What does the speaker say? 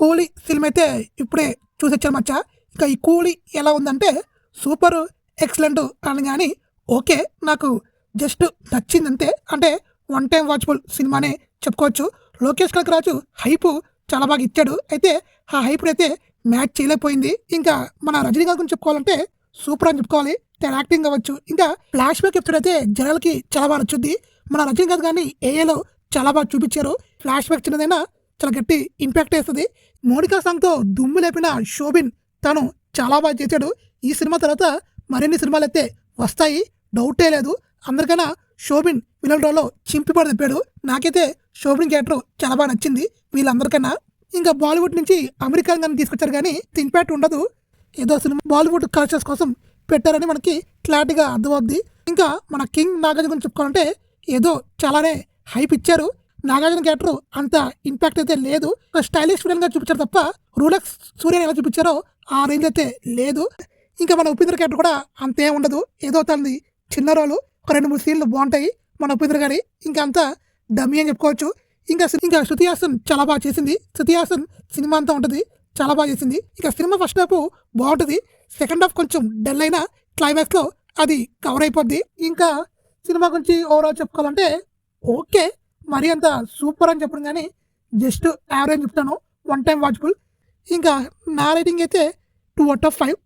కూలీ సినిమా అయితే ఇప్పుడే చూసొచ్చాను మచ్చా. ఇంకా ఈ కూలీ ఎలా ఉందంటే సూపర్ ఎక్సలెంట్ అని కానీ ఓకే, నాకు జస్ట్ నచ్చిందంతే. అంటే వన్ టైం వాచబుల్ సినిమానే చెప్పుకోవచ్చు. లోకేష్ కనకరాజు హైపు చాలా బాగా ఇచ్చాడు. అయితే ఆ హైప్ అయితే మ్యాచ్ చేయలేకపోయింది. ఇంకా మన రజనీకాంత్ గురించి చెప్పుకోవాలంటే సూపర్ అని చెప్పుకోవాలి. తన యాక్టింగ్ అవ్వచ్చు, ఇంకా ఫ్లాష్ బ్యాక్ ఎపిసోడ్ అయితే జనాలకి చాలా బాగా నచ్చుద్ది. మన రజనీకాంత్ గారిని ఏఏలో చాలా బాగా చూపించారు. ఫ్లాష్ బ్యాక్ చిన్నదైనా చాలా గట్టి ఇంపాక్ట్ వేస్తుంది. మోనికా సాంగ్తో దుమ్ము లేపిన శోభిన్ తను చాలా బాగా చేశాడు. ఈ సినిమా తర్వాత మరిన్ని సినిమాలు అయితే వస్తాయి, డౌటే లేదు. అందరికన్నా శోభిన్ విలన్ రోల్లో చింపిపడి తిప్పాడు. నాకైతే శోభిన్ క్యారెక్టర్ చాలా బాగా నచ్చింది వీళ్ళందరికన్నా. ఇంకా బాలీవుడ్ నుంచి అమెరికన్ గాని తీసుకొచ్చారు కానీ ఇంపాక్ట్ ఉండదు. ఏదో సినిమా బాలీవుడ్ కల్చర్స్ కోసం పెట్టారని మనకి క్లారిటీగా అర్థమవుద్ది. ఇంకా మన కింగ్ నాగార్జున గురించి చెప్పుకోవాలంటే ఏదో చాలానే హైప్ ఇచ్చారు. నాగార్జున క్యారెక్టర్ అంత ఇంపాక్ట్ అయితే లేదు. స్టైలిష్ విలన్ గా చూపించారు తప్ప రూలక్స్ సూర్యని ఎలా చూపించారో ఆ రేంజ్ అయితే లేదు. ఇంకా మన ఉపేంద్ర క్యారెక్టర్ కూడా అంతే ఉండదు. ఏదో తనది చిన్న రోలు, ఒక 2-3 సీన్లు బాగుంటాయి మన ఉపేంద్ర గారి. ఇంకా అంతా డమ్మీ అని చెప్పుకోవచ్చు. ఇంకా శృతి హాసన్ చాలా బాగా చేసింది. శృతి హాసన్ సినిమా అంతా ఉంటుంది, చాలా బాగా చేసింది. ఇక సినిమా ఫస్ట్ హాఫ్ బాగుంటుంది, సెకండ్ హాఫ్ కొంచెం డల్ అయినా క్లైమాక్స్లో అది కవర్ అయిపోద్ది. ఇంకా సినిమా గురించి ఓవరాల్ చెప్పుకోవాలంటే ఓకే, మరీ అంత సూపర్ అని చెప్పడం కానీ జస్ట్ యావరేజ్ చెప్తాను, వన్ టైం వాచబుల్. ఇంకా నా రేటింగ్ అయితే 2/5.